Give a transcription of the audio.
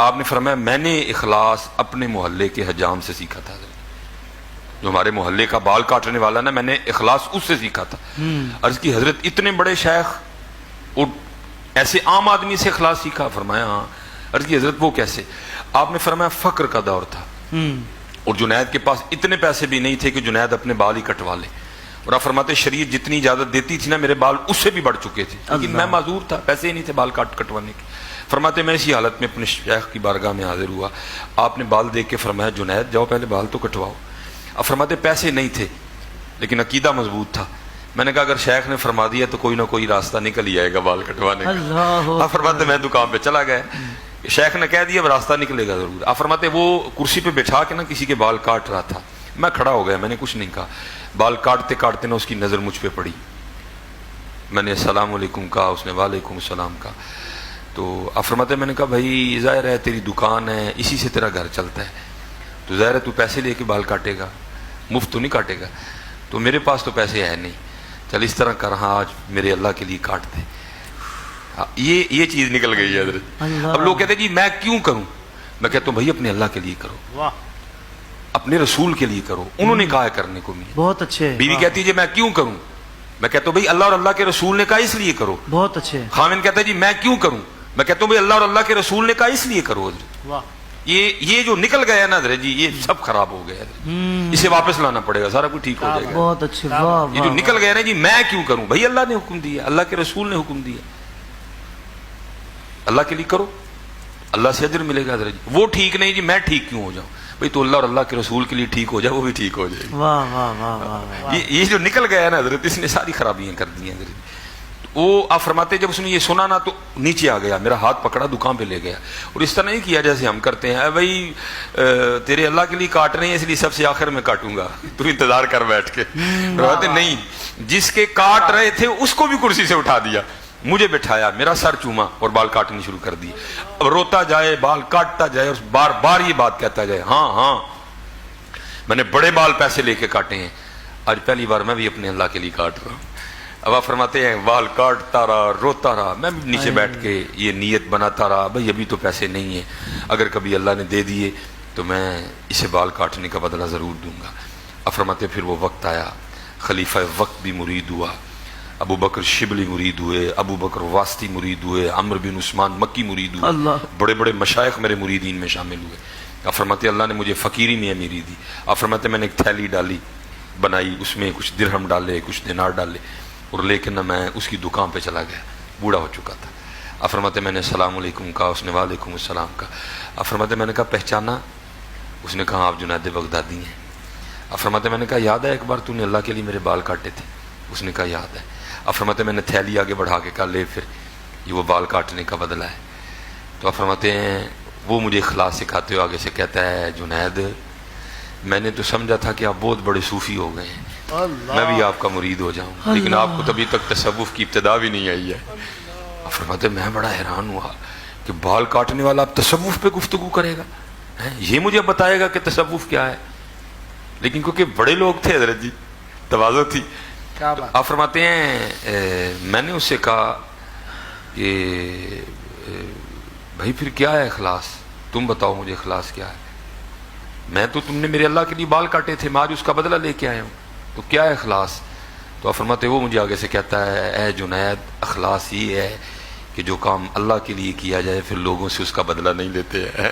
آپ نے فرمایا میں نے اخلاص اپنے محلے کے حجام سے سیکھا تھا، جو ہمارے محلے کا بال کاٹنے والا نا، میں نے اخلاص اس سے سیکھا تھا۔ عرض کی حضرت اتنے بڑے شیخ اور ایسے عام آدمی سے اخلاص سیکھا؟ فرمایا ہاں۔ عرض کی حضرت وہ کیسے؟ آپ نے فرمایا فقر کا دور تھا اور جنید کے پاس اتنے پیسے بھی نہیں تھے کہ جنید اپنے بال ہی کٹوا لے، اور آپ فرماتے شریعت جتنی اجازت دیتی تھی نا میرے بال اس سے بھی بڑھ چکے تھے، لیکن میں معذور تھا، پیسے ہی نہیں تھے بال کٹوانے کے۔ فرماتے میں اسی حالت میں اپنے شیخ کی بارگاہ میں حاضر ہوا، آپ نے بال دیکھ کے فرمایا جنید جاؤ پہلے بال تو کٹواؤ۔ اب فرماتے پیسے نہیں تھے لیکن عقیدہ مضبوط تھا۔ میں نے کہا اگر شیخ نے فرما دیا تو کوئی نہ کوئی راستہ نکل ہی آئے گا بال کٹوانے کا۔ آپ فرماتے میں دکان پہ چلا گیا، شیخ نے کہہ دیا راستہ نکلے گا ضرور۔ آپ فرماتے وہ کرسی پہ بٹھا کے نا کسی کے بال کاٹ رہا تھا، میں کھڑا ہو گیا، میں نے کچھ نہیں کہا۔ بال کاٹتے کاٹتے نا اس کی نظر مجھ پہ پڑی، میں نے السلام علیکم کہا، اس نے وعلیکم السلام کہا۔ تو آپ فرماتے میں نے کہا بھائی ظاہر ہے تیری دکان ہے، اسی سے تیرا گھر چلتا ہے، تو ظاہر ہے تو پیسے لے کے بال کاٹے گا، مفت تو نہیں کاٹے گا۔ تو میرے پاس تو پیسے ہے نہیں، چل اس طرح کر، ہاں آج میرے اللہ کے لیے کاٹ دے۔ یہ چیز نکل گئی ہے حضرت۔ اب لوگ کہتے ہیں جی میں کیوں کروں؟ میں کہتا ہوں بھائی اپنے اللہ کے لیے کرو، اپنے رسول کے لیے کرو، انہوں نے کہا ہے کرنے کو۔ بہت اچھے۔ بیوی کہتی ہے جی میں کیوں کروں؟ میں کہتا ہوں بھائی اللہ اور اللہ کے رسول نے کہا اس لیے کرو۔ بہت اچھے۔ خامن کہتا ہے جی میں کیوں کروں؟ میں کہتا ہوں بھائی اللہ اور اللہ کے رسول نے کہا اس لیے کرو حضرت۔ یہ جو نکل گیا نا حضرت جی، یہ سب خراب ہو گیا حضرت، اسے واپس لانا پڑے گا، سارا کچھ ٹھیک ہو جائے گا۔ بہت اچھے۔ یہ جو نکل گیا نا جی میں کیوں کروں، بھائی اللہ نے حکم دیا، اللہ کے رسول نے حکم دیا، اللہ کے لیے کرو، اللہ سے اجر ملے گا حضرت جی۔ وہ ٹھیک نہیں جی میں ٹھیک کیوں ہو جاؤں، بھائی تو اللہ اور اللہ کے رسول کے لیے ٹھیک ہو جائے، وہ بھی ٹھیک ہو جائے گی۔ واہ واہ واہ واہ۔ یہ جو نکل گیا نا حضرت، اس نے ساری خرابیاں کر دی ہیں حضرت۔ وہ آپ فرماتے جب اس نے یہ سنا نا تو نیچے آ گیا، میرا ہاتھ پکڑا، دکان پہ لے گیا، اور اس طرح نہیں کیا جیسے ہم کرتے ہیں، بھائی تیرے اللہ کے لیے کاٹ رہے ہیں اس لیے سب سے آخر میں کاٹوں گا، تو انتظار کر بیٹھ کے۔ فرماتے نہیں، جس کے کاٹ رہے تھے اس کو بھی کرسی سے اٹھا دیا، مجھے بٹھایا، میرا سر چوما اور بال کاٹنے شروع کر دیے۔ اب روتا جائے، بال کاٹتا جائے اور بار بار یہ بات کہتا جائے ہاں ہاں میں نے بڑے بال پیسے لے کے کاٹے ہیں، آج پہلی بار میں بھی اپنے اللہ کے لیے کاٹ رہا ہوں۔ اب آپ فرماتے ہیں بال کاٹتا رہا، روتا رہا، میں بھی نیچے بیٹھ کے یہ نیت بناتا رہا بھائی ابھی تو پیسے نہیں ہیں، اگر کبھی اللہ نے دے دیے تو میں اسے بال کاٹنے کا بدلہ ضرور دوں گا۔ اب فرماتے پھر وہ وقت آیا، خلیفہ وقت بھی مرید ہوا، ابو بکر شبلی مرید ہوئے، ابو بکر واسطی مرید ہوئے، عمر بن عثمان مکی مرید ہوئے، بڑے بڑے مشائخ میرے مریدین میں شامل ہوئے۔ آپ فرماتے اللہ نے مجھے فقیری میں امیری دی۔ آپ فرماتے میں نے ایک تھیلی ڈالی، بنائی، اس میں کچھ درہم ڈالے، کچھ دینار ڈالے، اور لیکن میں اس کی دکان پہ چلا گیا، بوڑھا ہو چکا تھا۔ آپ فرماتے میں نے السلام علیکم کہا، اس نے وعلیکم السلام کہا۔ آپ فرماتے میں نے کہا پہچانا؟ اس نے کہا آپ جنید بغدادی ہیں۔ آپ فرماتے میں نے کہا یاد ہے ایک بار تو نے اللہ کے لیے میرے بال کاٹے تھے؟ اس نے کہا یاد ہے۔ آپ فرماتے میں نے تھیلی آگے بڑھا کے کہا لے پھر یہ وہ بال کاٹنے کا بدلہ ہے۔ تو آپ فرماتے ہیں وہ مجھے اخلاص سکھاتے ہوئے آگے سے کہتا ہے جنید میں نے تو سمجھا تھا کہ آپ بہت بڑے صوفی ہو گئے ہیں، میں بھی آپ کا مرید ہو جاؤں، لیکن آپ کو تبھی تک تصوف کی ابتدا بھی نہیں آئی ہے۔ آپ فرماتے میں بڑا حیران ہوا کہ بال کاٹنے والا اب تصوف پہ گفتگو کرے گا، یہ مجھے بتائے گا کہ تصوف کیا ہے، لیکن کیونکہ بڑے لوگ تھے حضرت جی، تواضع تھی۔ آپ فرماتے ہیں میں نے اس سے کہا کہ بھائی پھر کیا ہے اخلاص، تم بتاؤ مجھے اخلاص کیا ہے، میں تو تم نے میرے اللہ کے لیے بال کاٹے تھے، میں آج اس کا بدلہ لے کے آیا ہوں، تو کیا ہے اخلاص؟ تو آپ فرماتے وہ مجھے آگے سے کہتا ہے اے جنید اخلاص یہ ہے کہ جو کام اللہ کے لیے کیا جائے پھر لوگوں سے اس کا بدلہ نہیں لیتے ہیں۔